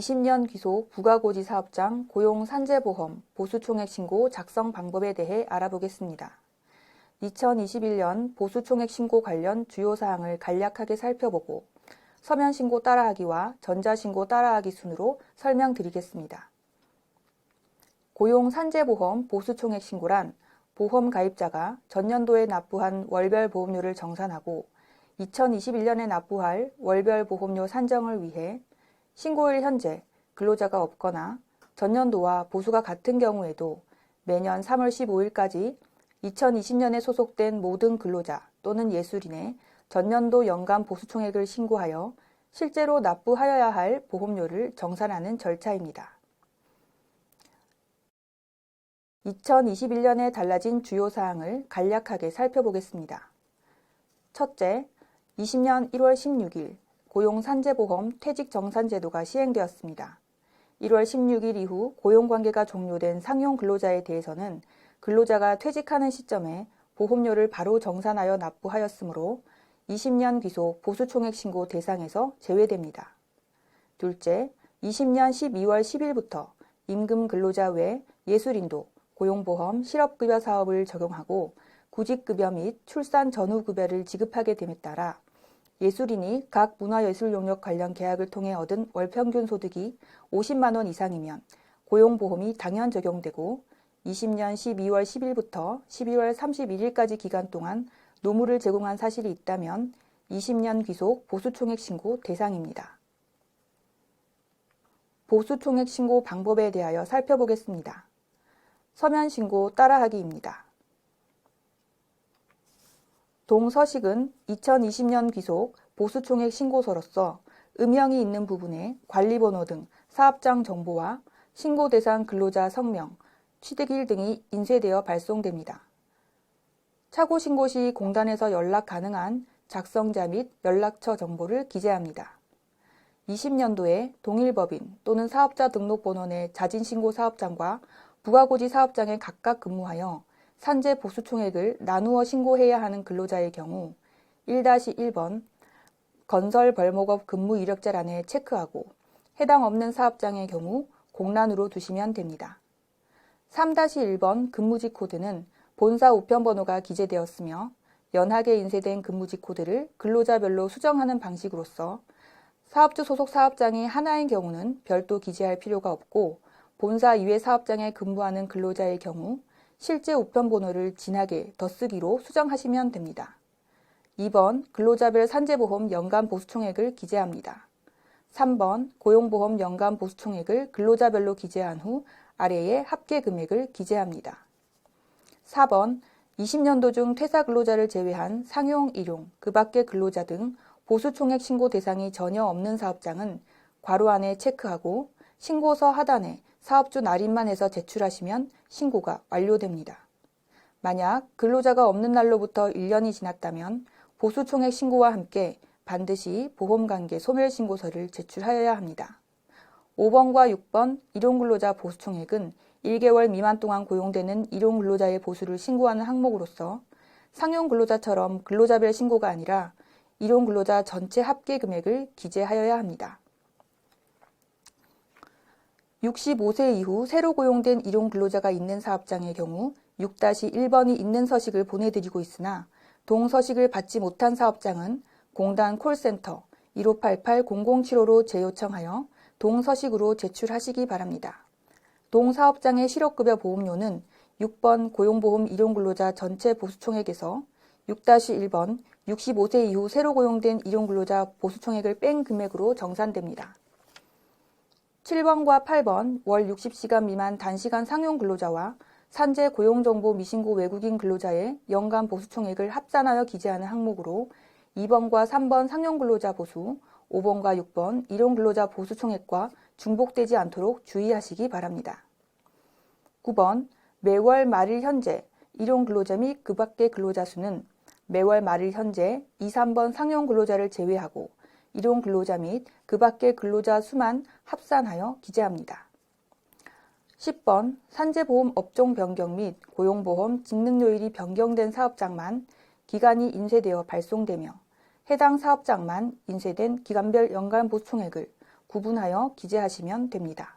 20년 귀속 부가고지 사업장 고용 산재보험 보수총액 신고 작성 방법에 대해 알아보겠습니다. 2021년 보수총액 신고 관련 주요 사항을 간략하게 살펴보고 서면신고 따라하기와 전자신고 따라하기 순으로 설명드리겠습니다. 고용 산재보험 보수총액 신고란 보험 가입자가 전년도에 납부한 월별 보험료를 정산하고 2021년에 납부할 월별 보험료 산정을 위해 신고일 현재 근로자가 없거나 전년도와 보수가 같은 경우에도 매년 3월 15일까지 2020년에 소속된 모든 근로자 또는 예술인의 전년도 연간 보수총액을 신고하여 실제로 납부하여야 할 보험료를 정산하는 절차입니다. 2021년에 달라진 주요 사항을 간략하게 살펴보겠습니다. 첫째, 20년 1월 16일 고용산재보험 퇴직정산제도가 시행되었습니다. 1월 16일 이후 고용관계가 종료된 상용 근로자에 대해서는 근로자가 퇴직하는 시점에 보험료를 바로 정산하여 납부하였으므로 20년 귀속 보수총액 신고 대상에서 제외됩니다. 둘째, 20년 12월 10일부터 임금 근로자 외 예술인도 고용보험 실업급여 사업을 적용하고 구직급여 및 출산 전후 급여를 지급하게 됨에 따라 예술인이 각 문화예술 용역 관련 계약을 통해 얻은 월평균 소득이 50만 원 이상이면 고용보험이 당연 적용되고 20년 12월 10일부터 12월 31일까지 기간 동안 노무를 제공한 사실이 있다면 20년 귀속 보수총액 신고 대상입니다. 보수총액 신고 방법에 대하여 살펴보겠습니다. 서면 신고 따라하기입니다. 동서식은 2020년 귀속 보수총액 신고서로서 음영이 있는 부분에 관리번호 등 사업장 정보와 신고 대상 근로자 성명, 취득일 등이 인쇄되어 발송됩니다. 차고 신고 시 공단에서 연락 가능한 작성자 및 연락처 정보를 기재합니다. 20년도에 동일법인 또는 사업자 등록번호 내 자진신고 사업장과 부가고지 사업장에 각각 근무하여 산재 보수총액을 나누어 신고해야 하는 근로자의 경우 1-1번 건설 벌목업 근무 이력자란에 체크하고 해당 없는 사업장의 경우 공란으로 두시면 됩니다. 3-1번 근무지 코드는 본사 우편번호가 기재되었으며 연하게 인쇄된 근무지 코드를 근로자별로 수정하는 방식으로서 사업주 소속 사업장이 하나인 경우는 별도 기재할 필요가 없고 본사 이외 사업장에 근무하는 근로자의 경우 실제 우편번호를 진하게 덧쓰기로 수정하시면 됩니다. 2번 근로자별 산재보험 연간 보수총액을 기재합니다. 3번 고용보험 연간 보수총액을 근로자별로 기재한 후 아래에 합계 금액을 기재합니다. 4번 20년도 중 퇴사 근로자를 제외한 상용, 일용, 그 밖의 근로자 등 보수총액 신고 대상이 전혀 없는 사업장은 괄호 안에 체크하고 신고서 하단에 사업주 날인만 해서 제출하시면 신고가 완료됩니다. 만약 근로자가 없는 날로부터 1년이 지났다면 보수총액 신고와 함께 반드시 보험관계 소멸신고서를 제출하여야 합니다. 5번과 6번 일용근로자 보수총액은 1개월 미만 동안 고용되는 일용근로자의 보수를 신고하는 항목으로서 상용근로자처럼 근로자별 신고가 아니라 일용근로자 전체 합계 금액을 기재하여야 합니다. 65세 이후 새로 고용된 일용근로자가 있는 사업장의 경우 6-1번이 있는 서식을 보내드리고 있으나 동서식을 받지 못한 사업장은 공단 콜센터 1588-0075로 재요청하여 동서식으로 제출하시기 바랍니다. 동사업장의 실업급여 보험료는 6번 고용보험 일용근로자 전체 보수총액에서 6-1번 65세 이후 새로 고용된 일용근로자 보수총액을 뺀 금액으로 정산됩니다. 7번과 8번 월 60시간 미만 단시간 상용근로자와 산재 고용정보 미신고 외국인 근로자의 연간 보수총액을 합산하여 기재하는 항목으로 2번과 3번 상용근로자 보수, 5번과 6번 일용근로자 보수총액과 중복되지 않도록 주의하시기 바랍니다. 9번 매월 말일 현재 일용근로자 및 그 밖의 근로자 수는 매월 말일 현재 2, 3번 상용근로자를 제외하고 일용근로자 및 그 밖의 근로자 수만 합산하여 기재합니다. 10번 산재보험 업종 변경 및 고용보험 직능요일이 변경된 사업장만 기간이 인쇄되어 발송되며 해당 사업장만 인쇄된 기간별 연간 보수총액을 구분하여 기재하시면 됩니다.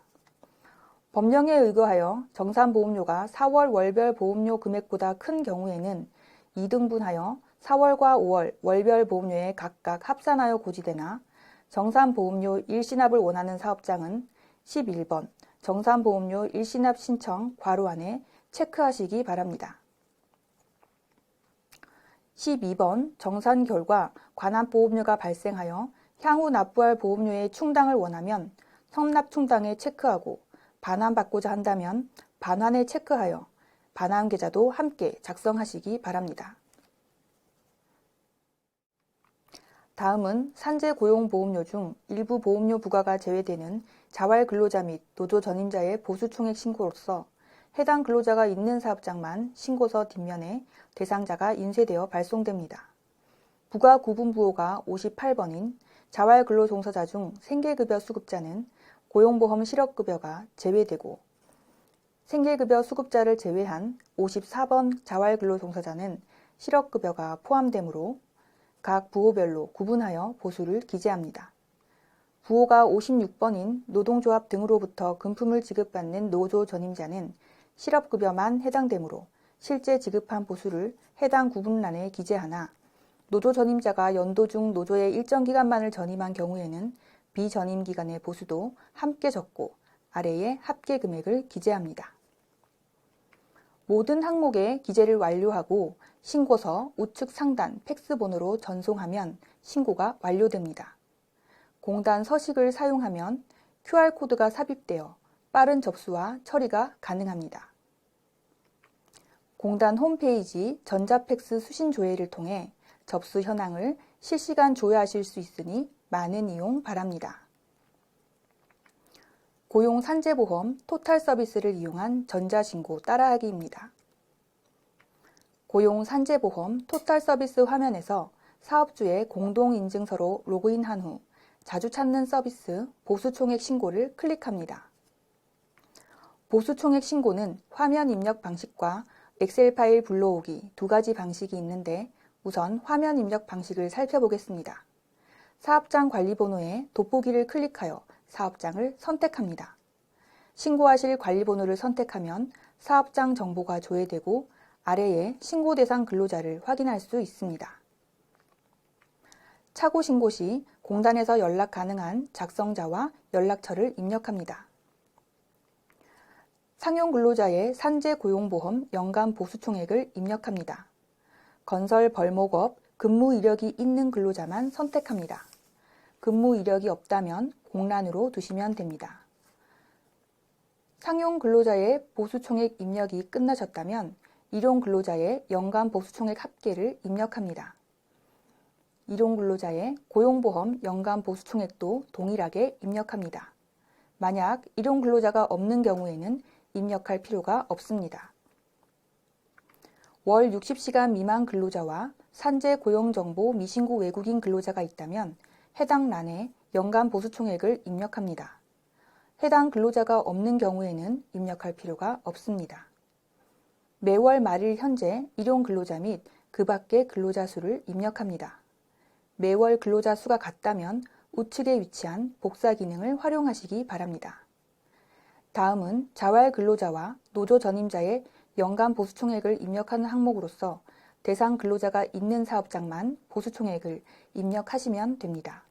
법령에 의거하여 정산보험료가 4월 월별 보험료 금액보다 큰 경우에는 2등분하여 4월과 5월 월별 보험료에 각각 합산하여 고지되나 정산보험료 일시납을 원하는 사업장은 11번 정산보험료 일시납 신청 괄호 안에 체크하시기 바랍니다. 12번 정산 결과 관합보험료가 발생하여 향후 납부할 보험료의 충당을 원하면 성납 충당에 체크하고 반환받고자 한다면 반환에 체크하여 반환 계좌도 함께 작성하시기 바랍니다. 다음은 산재고용보험료 중 일부 보험료 부과가 제외되는 자활근로자 및 노조 전임자의 보수총액 신고로서 해당 근로자가 있는 사업장만 신고서 뒷면에 대상자가 인쇄되어 발송됩니다. 부가 구분 부호가 58번인 자활근로종사자 중 생계급여 수급자는 고용보험 실업급여가 제외되고 생계급여 수급자를 제외한 54번 자활근로종사자는 실업급여가 포함되므로 각 부호별로 구분하여 보수를 기재합니다. 부호가 56번인 노동조합 등으로부터 금품을 지급받는 노조 전임자는 실업급여만 해당되므로 실제 지급한 보수를 해당 구분란에 기재하나 노조 전임자가 연도 중 노조에 일정 기간만을 전임한 경우에는 비전임 기간의 보수도 함께 적고 아래에 합계 금액을 기재합니다. 모든 항목의 기재를 완료하고 신고서 우측 상단 팩스번호로 전송하면 신고가 완료됩니다. 공단 서식을 사용하면 QR코드가 삽입되어 빠른 접수와 처리가 가능합니다. 공단 홈페이지 전자팩스 수신 조회를 통해 접수 현황을 실시간 조회하실 수 있으니 많은 이용 바랍니다. 고용산재보험 토탈 서비스를 이용한 전자신고 따라하기입니다. 고용산재보험 토탈 서비스 화면에서 사업주의 공동인증서로 로그인한 후 자주 찾는 서비스 보수총액 신고를 클릭합니다. 보수총액 신고는 화면 입력 방식과 엑셀 파일 불러오기 두 가지 방식이 있는데 우선 화면 입력 방식을 살펴보겠습니다. 사업장 관리번호에 돋보기를 클릭하여 사업장을 선택합니다. 신고하실 관리번호를 선택하면 사업장 정보가 조회되고 아래에 신고 대상 근로자를 확인할 수 있습니다. 착오 신고 시 공단에서 연락 가능한 작성자와 연락처를 입력합니다. 상용 근로자의 산재고용보험 연간 보수총액을 입력합니다. 건설 벌목업 근무 이력이 있는 근로자만 선택합니다. 근무 이력이 없다면 공란으로 두시면 됩니다. 상용 근로자의 보수총액 입력이 끝나셨다면 일용 근로자의 연간 보수총액 합계를 입력합니다. 일용 근로자의 고용보험 연간 보수총액도 동일하게 입력합니다. 만약 일용 근로자가 없는 경우에는 입력할 필요가 없습니다. 월 60시간 미만 근로자와 산재 고용정보 미신고 외국인 근로자가 있다면 해당 란에 연간 보수총액을 입력합니다. 해당 근로자가 없는 경우에는 입력할 필요가 없습니다. 매월 말일 현재 일용 근로자 및 그 밖의 근로자 수를 입력합니다. 매월 근로자 수가 같다면 우측에 위치한 복사 기능을 활용하시기 바랍니다. 다음은 자활 근로자와 노조 전임자의 연간 보수총액을 입력하는 항목으로서 대상 근로자가 있는 사업장만 보수총액을 입력하시면 됩니다.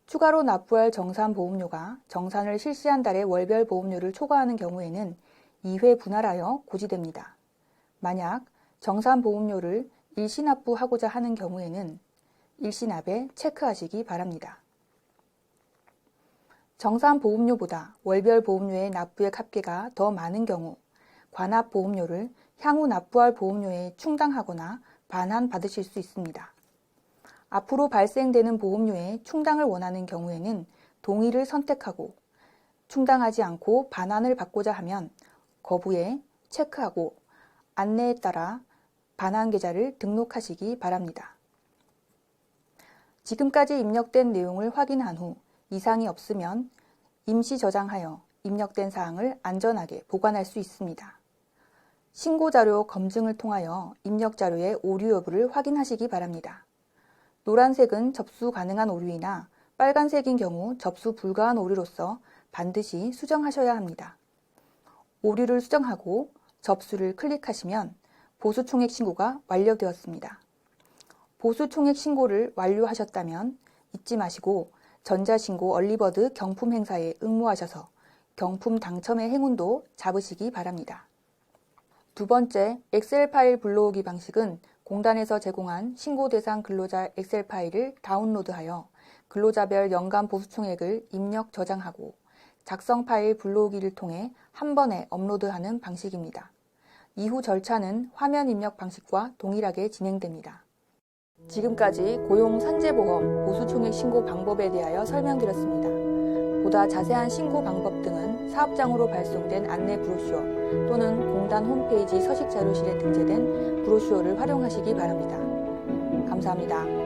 추가로 납부할 정산보험료가 정산을 실시한 달의 월별 보험료를 초과하는 경우에는 2회 분할하여 고지됩니다. 만약 정산보험료를 일시납부하고자 하는 경우에는 일시납에 체크하시기 바랍니다. 정산보험료보다 월별 보험료의 납부액 합계가 더 많은 경우 관합보험료를 향후 납부할 보험료에 충당하거나 반환받으실 수 있습니다. 앞으로 발생되는 보험료에 충당을 원하는 경우에는 동의를 선택하고 충당하지 않고 반환을 받고자 하면 거부에 체크하고 안내에 따라 반환 계좌를 등록하시기 바랍니다. 지금까지 입력된 내용을 확인한 후 이상이 없으면 임시 저장하여 입력된 사항을 안전하게 보관할 수 있습니다. 신고자료 검증을 통하여 입력자료의 오류 여부를 확인하시기 바랍니다. 노란색은 접수 가능한 오류이나 빨간색인 경우 접수 불가한 오류로서 반드시 수정하셔야 합니다. 오류를 수정하고 접수를 클릭하시면 보수총액 신고가 완료되었습니다. 보수총액 신고를 완료하셨다면 잊지 마시고 전자신고 얼리버드 경품 행사에 응모하셔서 경품 당첨의 행운도 잡으시기 바랍니다. 두 번째, 엑셀 파일 불러오기 방식은 공단에서 제공한 신고 대상 근로자 엑셀 파일을 다운로드하여 근로자별 연간 보수총액을 입력 저장하고 작성 파일 불러오기를 통해 한 번에 업로드하는 방식입니다. 이후 절차는 화면 입력 방식과 동일하게 진행됩니다. 지금까지 고용 산재보험 보수총액 신고 방법에 대하여 설명드렸습니다. 보다 자세한 신고 방법 등은 사업장으로 발송된 안내 브로슈어 또는 공단 홈페이지 서식자료실에 등재된 브로슈어를 활용하시기 바랍니다. 감사합니다.